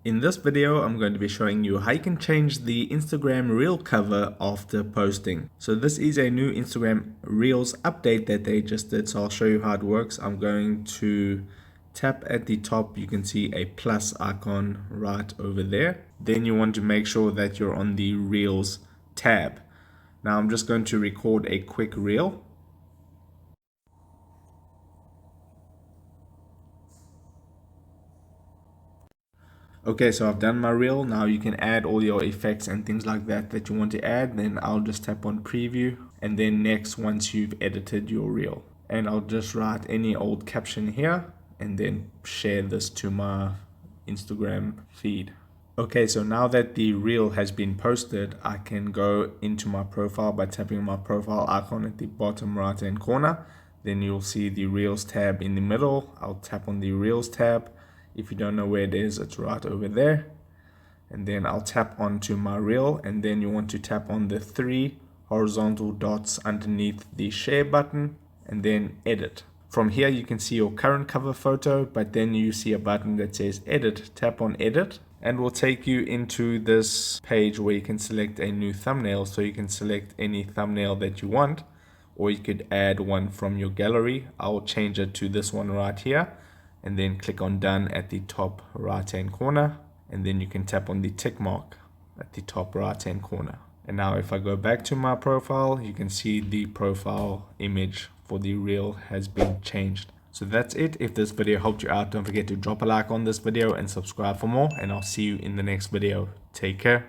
In this video, I'm going to be showing you how you can change the Instagram Reel cover after posting. So this is a new Instagram Reels update that they just did. So I'll show you how it works. I'm going to tap at the top. You can see a plus icon right over there. Then you want to make sure that you're on the Reels tab. Now I'm just going to record a quick reel. Okay, so I've done my reel. Now you can add all your effects and things like that that you want to add. Then I'll just tap on preview and then next once you've edited your reel. And I'll just write any old caption here and then share this to my Instagram feed. Okay, so now that the reel has been posted, I can go into my profile by tapping my profile icon at the bottom right hand corner. Then you'll see the Reels tab in the middle. I'll tap on the Reels tab. If you don't know where it is, it's right over there. And then I'll tap onto my reel, and then you want to tap on the 3 horizontal dots underneath the share button and then edit. From here you can see your current cover photo, but then you see a button that says edit. Tap on edit and we'll take you into this page where you can select a new thumbnail. So you can select any thumbnail that you want, or you could add one from your gallery. I'll change it to this one right here and then click on done at the top right hand corner, and then you can tap on the tick mark at the top right hand corner. And now if I go back to my profile, you can see the profile image for the reel has been changed. So that's it. If this video helped you out, don't forget to drop a like on this video and subscribe for more, and I'll see you in the next video. Take care.